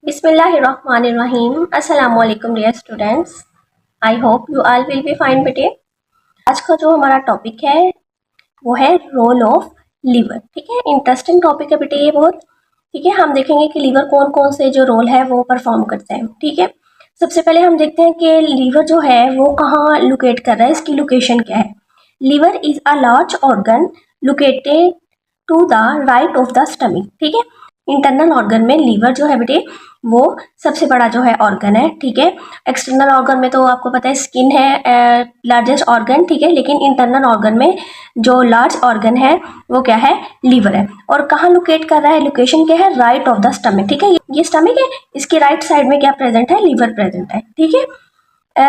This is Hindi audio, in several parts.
बिस्मिल्लाहिर्रहमानिर्रहीम। अस्सलाम वालेकुम dear students. I hope you all will be fine बेटे। आज का जो हमारा टॉपिक है वो है रोल ऑफ लीवर। ठीक है, इंटरेस्टिंग टॉपिक है बेटे ये बहुत। ठीक है, हम देखेंगे कि लीवर कौन कौन से जो रोल है वो परफॉर्म करते हैं। ठीक है, सबसे पहले हम देखते हैं कि लीवर जो है वो कहाँ लोकेट कर रहा है, इसकी लोकेशन क्या है। Liver is a large organ located to the right of the stomach. ठीक है, इंटरनल ऑर्गन में लीवर जो है बेटे वो सबसे बड़ा जो है ऑर्गन है। ठीक है, एक्सटर्नल ऑर्गन में तो आपको पता है स्किन है लार्जेस्ट ऑर्गन। ठीक है, लेकिन इंटरनल ऑर्गन में जो लार्ज ऑर्गन है वो क्या है, लीवर है। और कहाँ लोकेट कर रहा है, लोकेशन क्या है, राइट ऑफ द स्टमक। ठीक है, ये स्टमक है, इसके राइट साइड में क्या प्रेजेंट है, लीवर प्रेजेंट है। ठीक है,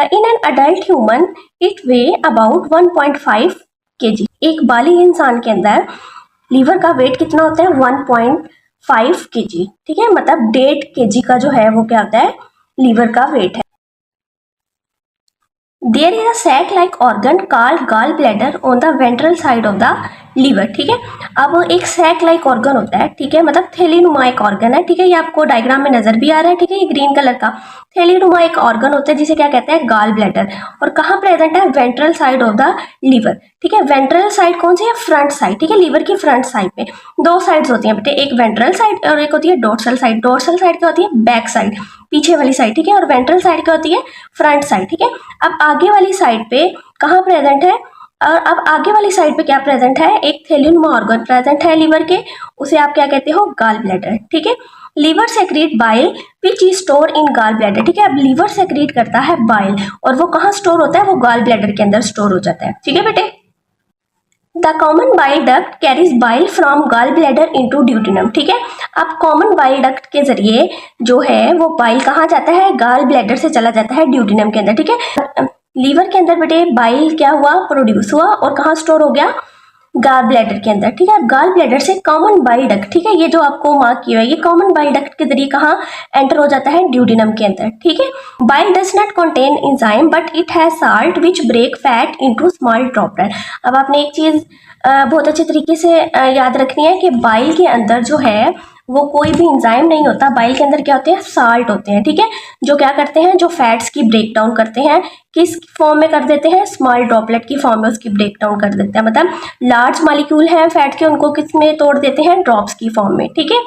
in an adult human it way about 1.5 kg। एक बालिग इंसान के अंदर लीवर का वेट कितना होता है, 1.5 kg। ठीक है, मतलब 1.5 kg का जो है वो क्या होता है, लीवर का वेट है। There is a sac like organ called gall bladder on the ventral side of the liver. ठीक है, अब एक सैक लाइक ऑर्गन होता है। ठीक है, मतलब थैलीनुमा एक ऑर्गन है। ठीक है, ये आपको डायग्राम में नजर भी आ रहा है। ठीक है, ये ग्रीन कलर का थैलीनुमा एक ऑर्गन होता है जिसे क्या कहते हैं, गॉल ब्लैडर। और कहाँ प्रेजेंट है, ventral side of the liver. ठीक है, वेंट्रल साइड कौन सी है, फ्रंट साइड। ठीक है, लीवर की फ्रंट साइड पे दो साइड्स होती हैं बेटे, एक वेंट्रल साइड और एक होती है डोर्सल साइड। डोर्सल साइड क्या होती है, बैक साइड, पीछे वाली साइड। ठीक है, और वेंट्रल साइड क्या होती है, फ्रंट साइड। ठीक है, अब आगे वाली साइड पे कहाँ प्रेजेंट है, और अब आगे वाली साइड पे क्या प्रेजेंट है, एक थैलीनुमा ऑर्गन प्रेजेंट है लीवर के, उसे आप क्या कहते हो, गॉल ब्लैडर। ठीक है, liver secrete bile which is store in gall bladder. ठीक है, अब लीवर सेक्रेट करता है बाइल, और वो कहाँ स्टोर होता है, वो गॉल ब्लैडर के अंदर स्टोर हो जाता है। ठीक है बेटे, the common bile duct carries bile from gall bladder into duodenum. ठीक है, अब कॉमन बाइल डक्ट के जरिए जो है वो बाइल कहाँ जाता है, गॉल ब्लैडर से चला जाता है ड्यूटेनम के अंदर। ठीक है, लीवर के अंदर बेटे बाइल क्या हुआ, प्रोड्यूस हुआ और कहाँ स्टोर हो गया, गॉल ब्लैडर के अंदर। ठीक है, गॉल ब्लैडर से कॉमन बाइल डक्ट, ठीक है, ये जो आपको मार्क किया है ये कॉमन बाइल डक्ट के जरिए कहाँ एंटर हो जाता है, ड्यूडेनम के अंदर। ठीक है, bile does not contain enzyme but it has salt which break fat into small droplet. अब आपने एक चीज बहुत अच्छे तरीके से याद रखनी है कि बाइल के अंदर जो है वो कोई भी एंजाइम नहीं होता। बाइल के अंदर क्या होते हैं, साल्ट होते हैं। ठीक है, जो क्या करते हैं, जो फैट्स की ब्रेक डाउन करते हैं, किस फॉर्म में कर देते हैं, स्मॉल ड्रॉपलेट की फॉर्म में उसकी ब्रेक डाउन कर देते हैं। मतलब लार्ज मॉलिक्यूल हैं फैट के, उनको किस में तोड़ देते हैं, ड्रॉप्स की फॉर्म में। ठीक है,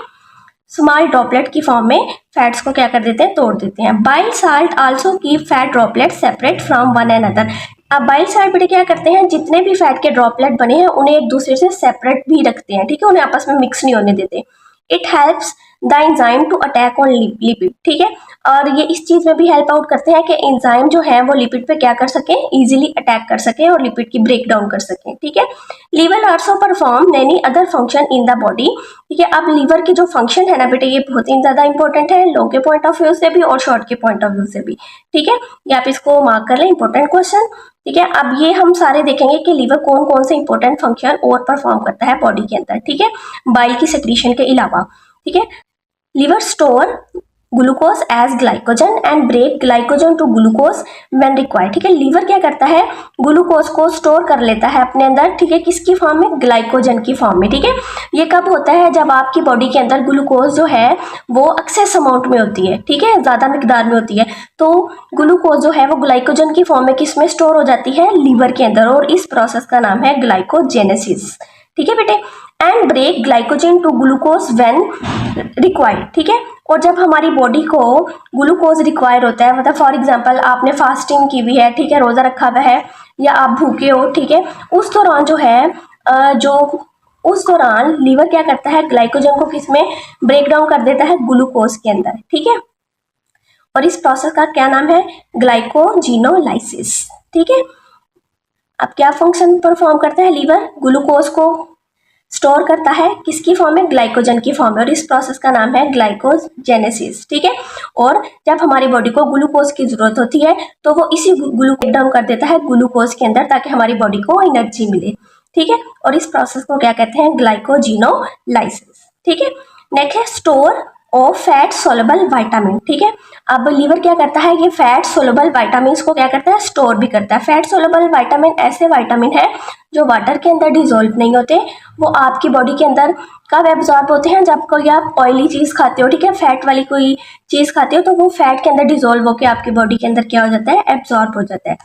स्मॉल ड्रॉपलेट की फॉर्म में फैट्स को क्या कर देते हैं, तोड़ देते हैं। Bile salt also keep fat droplet separate from one another. अब बाइल साल्ट बेटे क्या करते हैं, जितने भी फैट के ड्रॉपलेट बने हैं उन्हें एक दूसरे से सेपरेट भी रखते हैं। ठीक है, उन्हें आपस में मिक्स नहीं होने देते। It helps the enzyme to attack on lipid. ठीक है, और ये इस चीज में भी हेल्प आउट करते हैं कि एंजाइम जो है वो लिपिड पे क्या कर सके, इजीली अटैक कर सके और लिपिड की ब्रेक डाउन कर सके। ठीक है, liver also perform many other function in the body. ठीक है, अब लीवर की जो फंक्शन है ना बेटे ये बहुत ही ज्यादा इंपॉर्टेंट है, लॉन्ग के पॉइंट ऑफ व्यू से भी और शॉर्ट के पॉइंट ऑफ व्यू से भी। ठीक है, ये आप इसको मार्क कर लें, इंपॉर्टेंट क्वेश्चन। ठीक है, अब ये हम सारे देखेंगे कि लीवर कौन कौन से इंपॉर्टेंट फंक्शन और परफॉर्म करता है बॉडी के अंदर। ठीक है, बाइल की सेक्रीशन के अलावा। ठीक है, liver store glucose as glycogen and break glycogen to glucose when required. ठीक है, लीवर क्या करता है, ग्लूकोज को स्टोर कर लेता है अपने अंदर। ठीक है, किसकी फॉर्म में, ग्लाइकोजन की फॉर्म में। ठीक है, ये कब होता है, जब आपकी बॉडी के अंदर ग्लूकोज जो है वो एक्सेस अमाउंट में होती है। ठीक है, ज्यादा मिकदार में होती है, तो ग्लूकोज जो है वो ग्लाइकोजन की फॉर्म में किस में स्टोर हो जाती है, लीवर के अंदर, और इस प्रोसेस का नाम है ग्लाइकोजेनेसिस। ठीक है बेटे, and break glycogen to glucose when required. ठीक है, और जब हमारी बॉडी को ग्लूकोज रिक्वायर होता है, मतलब फॉर एग्जांपल आपने फास्टिंग की हुई है, ठीक है, रोजा रखा हुआ है या आप भूखे हो, ठीक है, उस दौरान जो है उस दौरान लीवर क्या करता है, ग्लाइकोजन को किस में ब्रेक डाउन कर देता है, ग्लूकोज के अंदर। ठीक है, और इस प्रोसेस का क्या नाम है, ग्लाइकोजिनोलाइसिस। ठीक है, अब क्या फंक्शन परफॉर्म करता है लीवर, ग्लूकोज को स्टोर करता है किसकी फॉर्म में, ग्लाइकोजन की फॉर्म में, और इस प्रोसेस का नाम है ग्लाइकोजेनेसिस। ठीक है, और जब हमारी बॉडी को ग्लूकोज की जरूरत होती है तो वो इसी ग्लूकोज डाउन कर देता है ग्लूकोज के अंदर ताकि हमारी बॉडी को एनर्जी मिले। ठीक है, और इस प्रोसेस को क्या कहते हैं, ग्लाइकोजिनोलाइसिस। ठीक है, नेक्स्ट है store of fat soluble vitamin, ठीक है। अब लीवर क्या करता है, ये फैट सोलेबल विटामिन को क्या करता है, स्टोर भी करता है। फैट सोलेबल विटामिन ऐसे विटामिन है जो वाटर के अंदर डिजोल्व नहीं होते, वो आपकी बॉडी के अंदर कब एब्जॉर्ब होते हैं, जब कोई आप ऑयली चीज़ खाते हो, ठीक है, फैट वाली कोई चीज़ खाते हो, तो वो फैट के अंदर डिजोल्व होकर आपकी बॉडी के अंदर क्या हो जाता है, एब्जॉर्ब हो जाता है।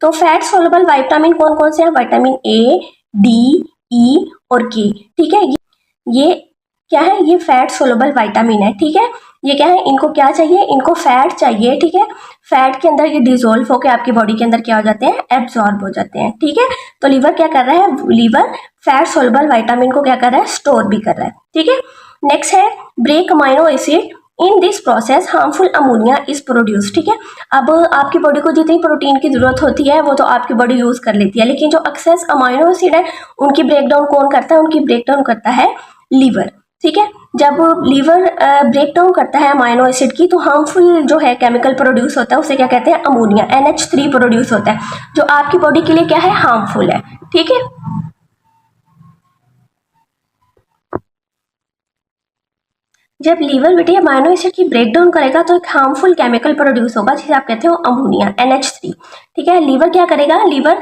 तो फैट सोलेबल विटामिन कौन कौन से हैं, विटामिन ए, डी, ई और के, ठीक है। ये क्या है, ये फैट सोलेबल विटामिन है, ठीक है। ये क्या है, इनको क्या चाहिए, इनको फैट चाहिए, ठीक है। फैट के अंदर ये डिजोल्व होकर आपकी बॉडी के अंदर क्या हो जाते हैं, एब्जॉर्ब हो जाते हैं, ठीक है। तो लीवर क्या कर रहा है, लीवर फैट सोलेबल विटामिन को क्या कर रहा है, स्टोर भी कर रहा है, ठीक है। नेक्स्ट है break amino acid, in this process harmful ammonia is produce, ठीक है। अब आपकी बॉडी को जितनी प्रोटीन की जरूरत होती है वो तो आपकी बॉडी यूज कर लेती है, लेकिन जो एक्सेस अमाइनो एसिड है उनकी ब्रेकडाउन कौन करता है, उनकी ब्रेकडाउन करता है लीवर, ठीक है। जब लीवर ब्रेक डाउन करता है अमाइनो एसिड की, तो हार्मफुल जो है केमिकल प्रोड्यूस होता है, उसे क्या कहते हैं, अमोनिया, NH3 प्रोड्यूस होता है, जो आपकी बॉडी के लिए क्या है, हार्मफुल है, ठीक है। जब लीवर बेटे अमाइनो एसिड की ब्रेकडाउन करेगा तो एक हार्मफुल केमिकल प्रोड्यूस होगा जिसे आप कहते हो अमोनिया, NH3, ठीक है। लीवर क्या करेगा, लीवर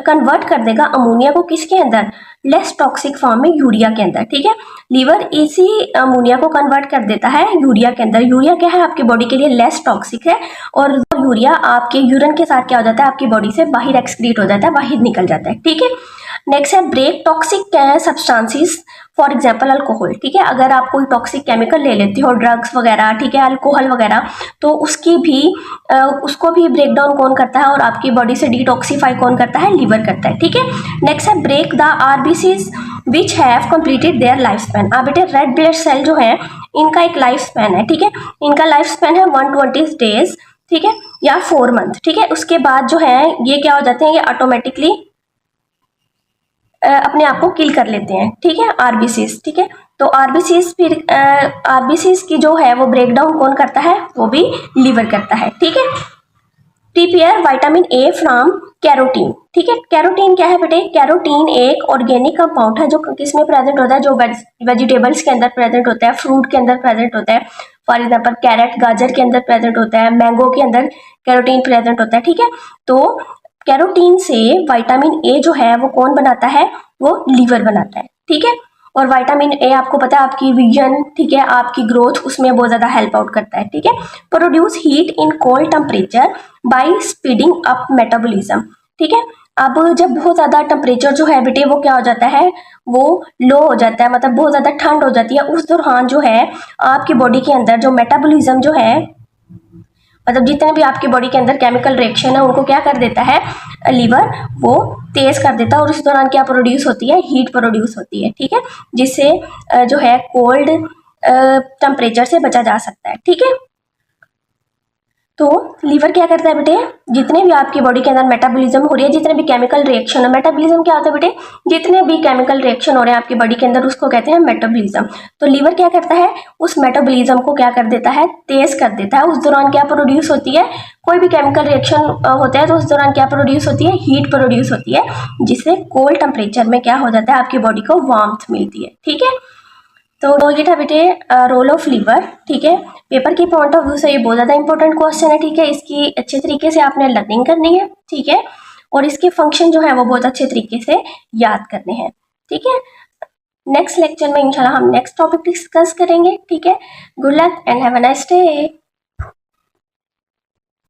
कन्वर्ट कर देगा अमोनिया को किसके अंदर, लेस टॉक्सिक फॉर्म में, यूरिया के अंदर, ठीक है। लीवर इसी अमोनिया को कन्वर्ट कर देता है यूरिया के अंदर। यूरिया क्या है, आपकी बॉडी के लिए लेस टॉक्सिक है, और यूरिया आपके यूरिन के साथ क्या हो जाता है, आपकी बॉडी से बाहर एक्सक्रीट हो जाता है, बाहर निकल जाता है, ठीक है। नेक्स्ट है break toxic substances, for example alcohol, ठीक है। अगर आप कोई टॉक्सिक केमिकल ले लेते हो, ड्रग्स वगैरह, ठीक है, अल्कोहल वगैरह, तो उसकी भी उसको भी ब्रेक डाउन कौन करता है और आपकी बॉडी से डिटॉक्सीफाई कौन करता है, लीवर करता है, ठीक है। नेक्स्ट है break the RBCs which have completed their life span. अब बेटे रेड ब्लड सेल जो है इनका एक लाइफ स्पैन है, ठीक है। इनका लाइफ स्पैन है 120 डेज, ठीक है, या 4 मंथ, ठीक है। उसके बाद जो है ये क्या हो जाते हैं, ये ऑटोमेटिकली अपने आप को किल कर लेते हैं, ठीक है, RBCs, ठीक है। तो RBCs फिर RBCs की जो है वो ब्रेकडाउन कौन करता है, वो भी लीवर करता है, ठीक है। Prepare vitamin A from carotene, ठीक है। कैरोटीन क्या है बेटे, कैरोटीन एक ऑर्गेनिक कंपाउंड है जो किसमें प्रेजेंट होता है, जो वेजिटेबल्स के अंदर प्रेजेंट होता है, फ्रूट के अंदर प्रेजेंट होता है। फॉर एग्जाम्पल कैरेट, गाजर के अंदर प्रेजेंट होता है, मैंगो के अंदर कैरोटीन प्रेजेंट होता है, ठीक है। तो कैरोटीन से विटामिन ए जो है वो कौन बनाता है, वो लीवर बनाता है, ठीक है। और विटामिन ए आपको पता है आपकी विजन, ठीक है, आपकी ग्रोथ, उसमें बहुत ज्यादा हेल्प आउट करता है, ठीक है। Produce heat in cold temperature by speeding up metabolism, ठीक है। अब जब बहुत ज्यादा टेम्परेचर जो है बेटे वो क्या हो जाता है, वो लो हो जाता है, मतलब बहुत ज्यादा ठंड हो जाती है, उस दौरान जो है आपकी बॉडी के अंदर जो मेटाबॉलिज्म जो है, मतलब जितने भी आपकी बॉडी के अंदर केमिकल रिएक्शन है उनको क्या कर देता है, लीवर वो तेज कर देता है, और उस दौरान क्या प्रोड्यूस होती है, हीट प्रोड्यूस होती है, ठीक है, जिससे जो है कोल्ड टेम्परेचर से बचा जा सकता है, ठीक है। तो लीवर क्या करता है बेटे, जितने भी आपकी बॉडी के अंदर मेटाबॉलिज्म हो रही है, जितने भी केमिकल रिएक्शन है, मेटाबॉलिज्म क्या होता है बेटे, जितने भी केमिकल रिएक्शन हो रहे हैं आपकी बॉडी के अंदर उसको कहते हैं मेटाबॉलिज्म। तो लीवर क्या करता है, उस मेटाबॉलिज्म को क्या कर देता है, तेज कर देता है। उस दौरान क्या प्रोड्यूस होती है, कोई भी केमिकल रिएक्शन होता है तो उस दौरान क्या प्रोड्यूस होती है, हीट प्रोड्यूस होती है, जिससे कोल्ड टेम्परेचर में क्या हो जाता है, आपकी बॉडी को वार्मथ मिलती है, ठीक है। तो ये था बेटे रोल ऑफ लीवर, ठीक है। पेपर के पॉइंट ऑफ व्यू से ये बहुत ज़्यादा इंपॉर्टेंट क्वेश्चन है, ठीक है। इसकी अच्छे तरीके से आपने लर्निंग करनी है, ठीक है, और इसके फंक्शन जो है वो बहुत अच्छे तरीके से याद करने हैं, ठीक है। नेक्स्ट लेक्चर में इंशाल्लाह हम नेक्स्ट टॉपिक डिस्कस करेंगे, ठीक है। Good luck and have a nice day.